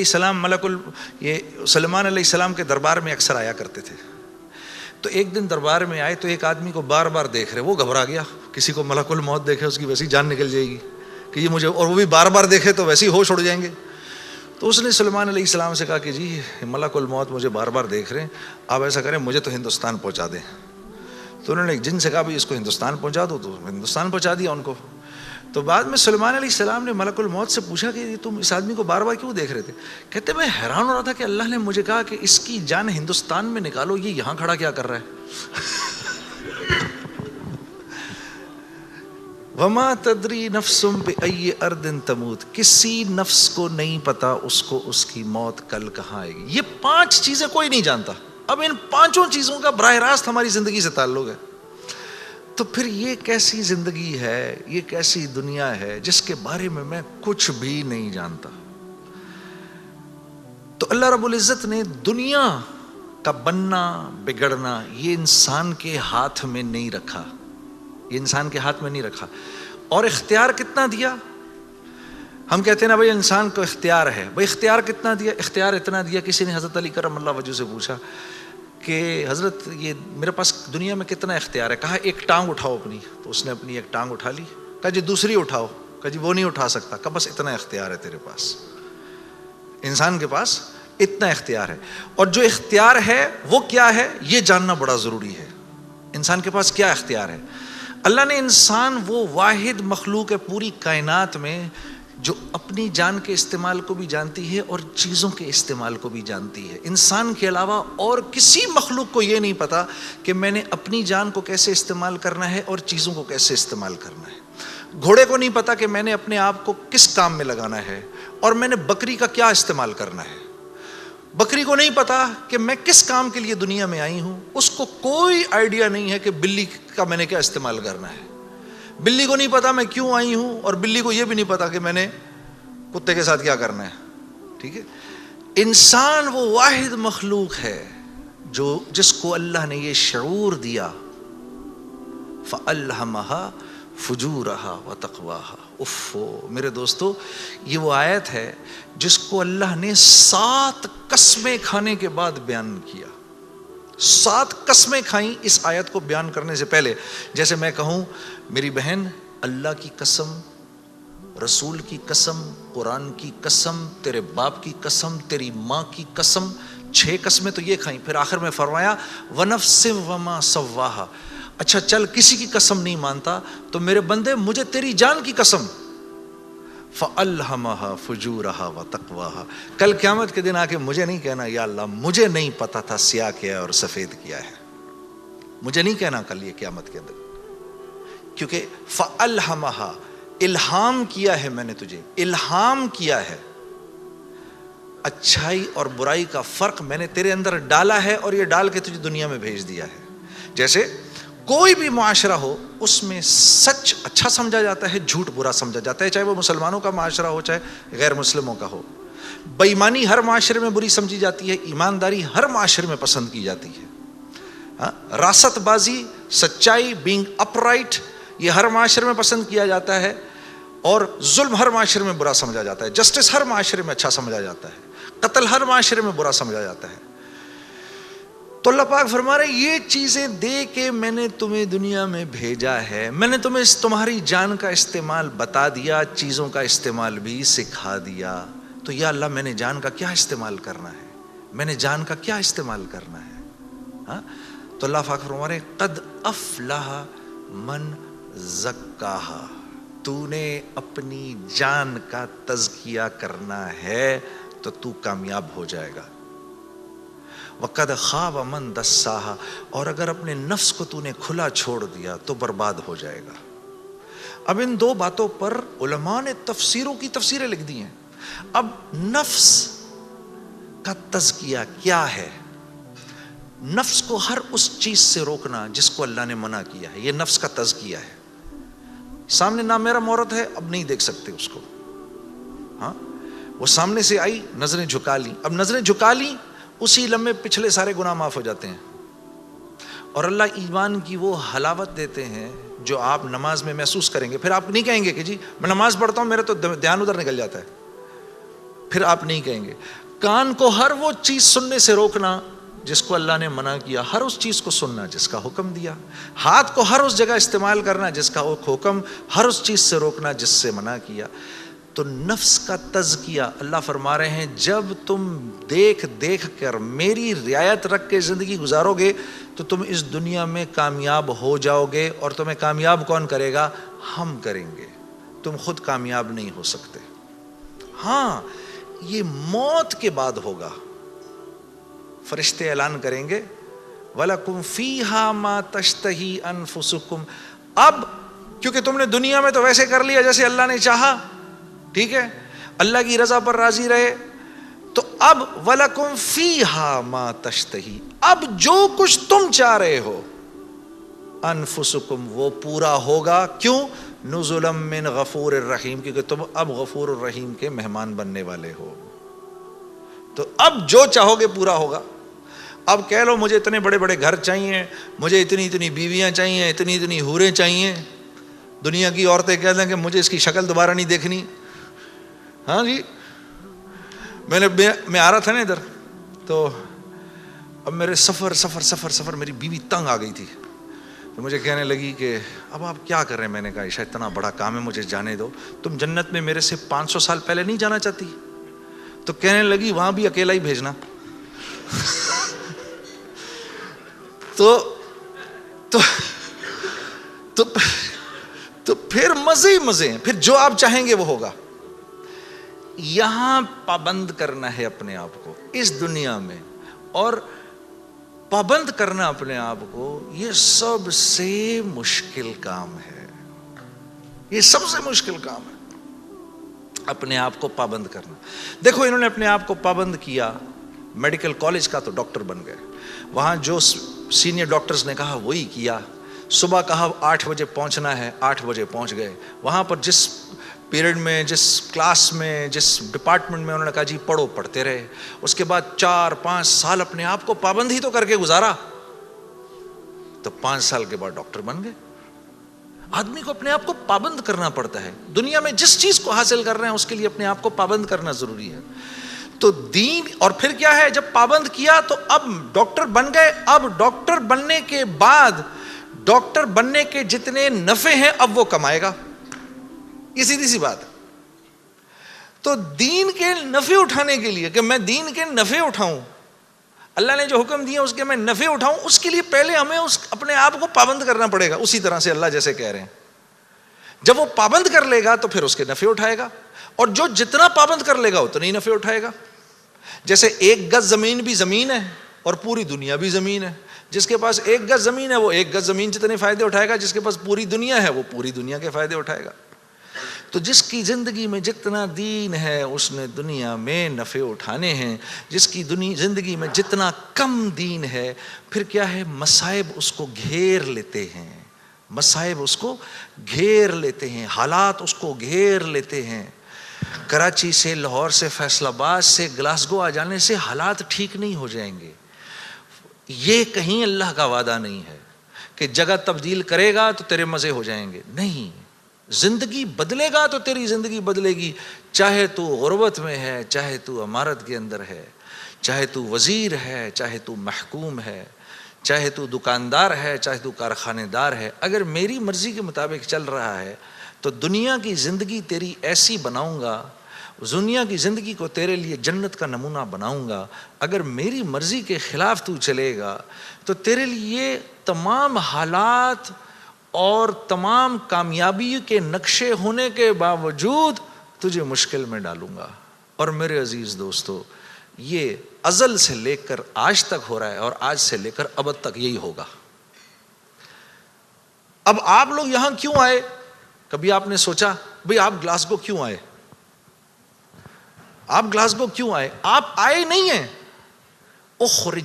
علیہ السلام سلیمان علیہ السلام کے دربار میں اکثر آیا کرتے تھے. تو ایک دن دربار میں آئے تو ایک آدمی کو بار بار دیکھ رہے, وہ گھبرا گیا. کسی کو ملک الموت دیکھے اس کی ویسی جان نکل جائے گی کہ یہ مجھے, اور وہ بھی بار بار دیکھے تو ویسے ہی ہوش اڑ جائیں گے. تو اس نے سلیمان علیہ السلام سے کہا کہ جی ملک الموت مجھے بار بار دیکھ رہے ہیں, آپ ایسا کریں مجھے تو ہندوستان پہنچا دیں. تو انہوں نے ایک جن سے کہا بھائی اس کو ہندوستان پہنچا دو, تو ہندوستان پہنچا دیا ان کو. تو بعد میں سلیمان علیہ السلام نے ملک الموت سے پوچھا کہ تم اس آدمی کو بار بار کیوں دیکھ رہے تھے؟ کہتے میں حیران ہو رہا تھا کہ اللہ نے مجھے کہا کہ اس کی جان ہندوستان میں نکالو, یہ یہاں کھڑا کیا کر رہا ہے. وما تدری نفس بأی ارض تموت, کسی نفس کو نہیں پتا اس کو اس کی موت کل کہاں آئے گی. یہ 5 چیزیں کوئی نہیں جانتا. اب ان 5 چیزوں کا براہ راست ہماری زندگی سے تعلق ہے. تو پھر یہ کیسی زندگی ہے, یہ کیسی دنیا ہے جس کے بارے میں کچھ بھی نہیں جانتا. تو اللہ رب العزت نے دنیا کا بننا بگڑنا یہ انسان کے ہاتھ میں نہیں رکھا, یہ انسان کے ہاتھ میں نہیں رکھا. اور اختیار کتنا دیا؟ ہم کہتے ہیں نا بھائی انسان کو اختیار ہے. بھائی اختیار کتنا دیا؟ اختیار اتنا دیا, کسی نے حضرت علی کرم اللہ وجہ سے پوچھا کہ حضرت یہ میرے پاس دنیا میں کتنا اختیار ہے؟ کہا ایک ٹانگ اٹھاؤ اپنی. تو اس نے اپنی ایک ٹانگ اٹھا لی. کہا جی دوسری اٹھاؤ. کہا جی وہ نہیں اٹھا سکتا. کہا بس اتنا اختیار ہے تیرے پاس, انسان کے پاس اتنا اختیار ہے. اور جو اختیار ہے وہ کیا ہے یہ جاننا بڑا ضروری ہے. انسان کے پاس کیا اختیار ہے؟ اللہ نے انسان وہ واحد مخلوق ہے پوری کائنات میں جو اپنی جان کے استعمال کو بھی جانتی ہے اور چیزوں کے استعمال کو بھی جانتی ہے. انسان کے علاوہ اور کسی مخلوق کو یہ نہیں پتا کہ میں نے اپنی جان کو کیسے استعمال کرنا ہے اور چیزوں کو کیسے استعمال کرنا ہے. گھوڑے کو نہیں پتا کہ میں نے اپنے آپ کو کس کام میں لگانا ہے اور میں نے بکری کا کیا استعمال کرنا ہے. بکری کو نہیں پتا کہ میں کس کام کے لیے دنیا میں آئی ہوں. اس کو کوئی آئیڈیا نہیں ہے کہ بلی کا میں نے کیا استعمال کرنا ہے. بلی کو نہیں پتا میں کیوں آئی ہوں, اور بلی کو یہ بھی نہیں پتا کہ میں نے کتے کے ساتھ کیا کرنا ہے. ٹھیک ہے, انسان وہ واحد مخلوق ہے جس کو اللہ نے یہ شعور دیا, فَأَلْهَمَهَا فُجُورَهَا وَتَقْوَاهَا. میرے دوستو یہ وہ آیت ہے جس کو اللہ نے 7 قسمیں کھانے کے بعد بیان کیا. 7 قسمیں کھائیں اس آیت کو بیان کرنے سے پہلے. جیسے میں کہوں میری بہن اللہ کی قسم, رسول کی قسم, قرآن کی قسم, تیرے باپ کی قسم, تیری ماں کی قسم, 6 قسمیں تو یہ کھائیں. پھر آخر میں فرمایا وَنَفْسٍ وَمَا سَوَّاهَا. اچھا چل کسی کی قسم نہیں مانتا تو میرے بندے مجھے تیری جان کی قسم, فَأَلْهَمَهَا فُجُورَهَا وَتَقْوَاهَا. کل قیامت کے دن آ کے مجھے نہیں کہنا یا اللہ مجھے نہیں پتا تھا سیاہ کیا ہے اور سفید کیا ہے. مجھے نہیں کہنا کل یہ قیامت کے اندر, کیونکہ فَأَلْهَمَهَا الہام کیا ہے, میں نے تجھے الہام کیا ہے. اچھائی اور برائی کا فرق میں نے تیرے اندر ڈالا ہے اور یہ ڈال کے تجھے دنیا میں بھیج دیا ہے. جیسے کوئی بھی معاشرہ ہو اس میں سچ اچھا سمجھا جاتا ہے, جھوٹ برا سمجھا جاتا ہے, چاہے وہ مسلمانوں کا معاشرہ ہو چاہے غیر مسلموں کا ہو. بےایمانی ہر معاشرے میں بری سمجھی جاتی ہے, ایمانداری ہر معاشرے میں پسند کی جاتی ہے. راست بازی, سچائی, بینگ اپ رائٹ, یہ ہر معاشرے میں پسند کیا جاتا ہے, اور ظلم ہر معاشرے میں برا سمجھا جاتا ہے. جسٹس ہر معاشرے میں اچھا سمجھا جاتا ہے, قتل ہر معاشرے میں برا سمجھا جاتا ہے. تو اللہ پاک فرما رہے یہ چیزیں دے کے میں نے تمہیں دنیا میں بھیجا ہے, میں نے تمہیں تمہاری جان کا استعمال بتا دیا, چیزوں کا استعمال بھی سکھا دیا. تو یا اللہ میں نے جان کا کیا استعمال کرنا ہے, میں نے جان کا کیا استعمال کرنا ہے. ہاں تو اللہ پاک فرما رہے قد افلح من زکاہا, تو نے اپنی جان کا تزکیہ کرنا ہے تو تو کامیاب ہو جائے گا. وَقَدْ خَابَ مَنْ دَسَّاهَا, اور اگر اپنے نفس کو تو نے کھلا چھوڑ دیا تو برباد ہو جائے گا. اب ان 2 باتوں پر علماء نے تفسیروں کی تفسیریں لکھ دی ہیں. اب نفس کا تزکیہ کیا ہے؟ نفس کو ہر اس چیز سے روکنا جس کو اللہ نے منع کیا ہے, یہ نفس کا تزکیہ ہے. سامنے نامیرا عورت ہے, اب نہیں دیکھ سکتے اس کو. ہاں وہ سامنے سے آئی, نظریں جھکا لی. اب نظریں جھکا لی, اسی لمحے پچھلے سارے گناہ معاف ہو جاتے ہیں, اور اللہ ایمان کی وہ حلاوت دیتے ہیں جو آپ نماز میں محسوس کریں گے. پھر آپ نہیں کہیں گے کہ جی میں نماز پڑھتا ہوں میرا تو دھیان ادھر نکل جاتا ہے. پھر آپ نہیں کہیں گے. کان کو ہر وہ چیز سننے سے روکنا جس کو اللہ نے منع کیا, ہر اس چیز کو سننا جس کا حکم دیا. ہاتھ کو ہر اس جگہ استعمال کرنا جس کا حکم, ہر اس چیز سے روکنا جس سے منع کیا. تو نفس کا تزکیہ اللہ فرما رہے ہیں جب تم دیکھ دیکھ کر میری رعایت رکھ کے زندگی گزارو گے تو تم اس دنیا میں کامیاب ہو جاؤ گے. اور تمہیں کامیاب کون کرے گا؟ ہم کریں گے. تم خود کامیاب نہیں ہو سکتے. ہاں یہ موت کے بعد ہوگا. فرشتے اعلان کریں گے وَلَكُمْ فِيهَا مَا تَشْتَهِي أَنفُسُكُمْ. اب کیونکہ تم نے دنیا میں تو ویسے کر لیا جیسے اللہ نے چاہا, ٹھیک ہے, اللہ کی رضا پر راضی رہے, تو اب وَلَكُمْ فِيهَا مَا تَشْتَهِي, اب جو کچھ تم چاہ رہے ہو انفسکم وہ پورا ہوگا. کیوں؟ نزلا من غفور الرحیم, کیونکہ تم اب غفور الرحیم کے مہمان بننے والے ہو. تو اب جو چاہو گے پورا ہوگا. اب کہہ لو مجھے اتنے بڑے بڑے گھر چاہیے, مجھے اتنی اتنی بیویاں چاہیے, اتنی اتنی حوریں چاہیے. دنیا کی عورتیں کہہ دیں کہ مجھے اس کی شکل دوبارہ نہیں دیکھنی. ہاں جی, میں آ رہا تھا نا ادھر, تو اب میرے سفر میری بیوی تنگ آ گئی تھی. تو مجھے کہنے لگی کہ اب آپ کیا کر رہے ہیں؟ میں نے کہا عائشہ اتنا بڑا کام ہے, مجھے جانے دو. تم جنت میں میرے سے 500 سال پہلے نہیں جانا چاہتی؟ تو کہنے لگی وہاں بھی اکیلا ہی بھیجنا. تو پھر مزے ہی مزے ہیں. پھر جو آپ چاہیں گے وہ ہوگا. یہاں پابند کرنا ہے اپنے آپ کو اس دنیا میں, اور پابند کرنا اپنے آپ کو یہ سب سے مشکل کام ہے. یہ سب سے مشکل کام ہے اپنے آپ کو پابند کرنا. دیکھو انہوں نے اپنے آپ کو پابند کیا, میڈیکل کالج کا تو ڈاکٹر بن گئے. وہاں جو سینئر ڈاکٹرز نے کہا وہی کیا. صبح کہا 8 بجے پہنچنا ہے, 8 بجے پہنچ گئے. وہاں پر جس پیریڈ میں, جس کلاس میں, جس ڈپارٹمنٹ میں انہوں نے کہا جی پڑھو, پڑھتے رہے. اس کے بعد 4-5 سال اپنے آپ کو پابند ہی تو کر کے گزارا, تو 5 سال کے بعد ڈاکٹر بن گئے. آدمی کو اپنے آپ کو پابند کرنا پڑتا ہے. دنیا میں جس چیز کو حاصل کر رہے ہیں اس کے لیے اپنے آپ کو پابند کرنا ضروری ہے. تو دین, اور پھر کیا ہے, جب پابند کیا تو اب ڈاکٹر بن گئے. اب ڈاکٹر بننے کے بعد ڈاکٹر بننے کے جتنے نفع ہیں اب وہ کمائے گا. یہ سیدھی سی بات ہے. تو دین کے نفع اٹھانے کے لیے کہ میں دین کے نفع اٹھاؤں, اللہ نے جو حکم دیا اس کے میں نفع اٹھاؤں, اس کے لیے پہلے ہمیں اپنے آپ کو پابند کرنا پڑے گا. اسی طرح سے اللہ جیسے کہہ رہے ہیں جب وہ پابند کر لے گا تو پھر اس کے نفع اٹھائے گا, اور جو جتنا پابند کر لے گا اتنا ہی نفع اٹھائے گا. جیسے 1 گز زمین بھی زمین ہے اور پوری دنیا بھی زمین ہے. جس کے پاس 1 گز زمین ہے وہ 1 گز زمین جتنے فائدے اٹھائے گا, جس کے پاس پوری دنیا ہے وہ پوری دنیا کے فائدے اٹھائے گا. تو جس کی زندگی میں جتنا دین ہے اس نے دنیا میں نفع اٹھانے ہیں. جس کی زندگی میں جتنا کم دین ہے پھر کیا ہے, مصائب اس کو گھیر لیتے ہیں, مصائب اس کو گھیر لیتے ہیں, حالات اس کو گھیر لیتے ہیں. کراچی سے, لاہور سے, فیصل آباد سے گلاسگو آ جانے سے حالات ٹھیک نہیں ہو جائیں گے. یہ کہیں اللہ کا وعدہ نہیں ہے کہ جگہ تبدیل کرے گا تو تیرے مزے ہو جائیں گے. نہیں, زندگی بدلے گا تو تیری زندگی بدلے گی. چاہے تو غربت میں ہے, چاہے تو امارت کے اندر ہے, چاہے تو وزیر ہے, چاہے تو محکوم ہے, چاہے تو دکاندار ہے, چاہے تو کارخانے دار ہے. اگر میری مرضی کے مطابق چل رہا ہے تو دنیا کی زندگی تیری ایسی بناؤں گا, دنیا کی زندگی کو تیرے لیے جنت کا نمونہ بناؤں گا. اگر میری مرضی کے خلاف تو چلے گا تو تیرے لیے تمام حالات اور تمام کامیابی کے نقشے ہونے کے باوجود تجھے مشکل میں ڈالوں گا. اور میرے عزیز دوستو, یہ ازل سے لے کر آج تک ہو رہا ہے, اور آج سے لے کر ابد تک یہی ہوگا. اب آپ لوگ یہاں کیوں آئے؟ کبھی آپ نے سوچا بھئی آپ گلاسگو کیوں آئے؟ آپ گلاسگو کیوں آئے؟ آپ آئے نہیں ہیں, اخرج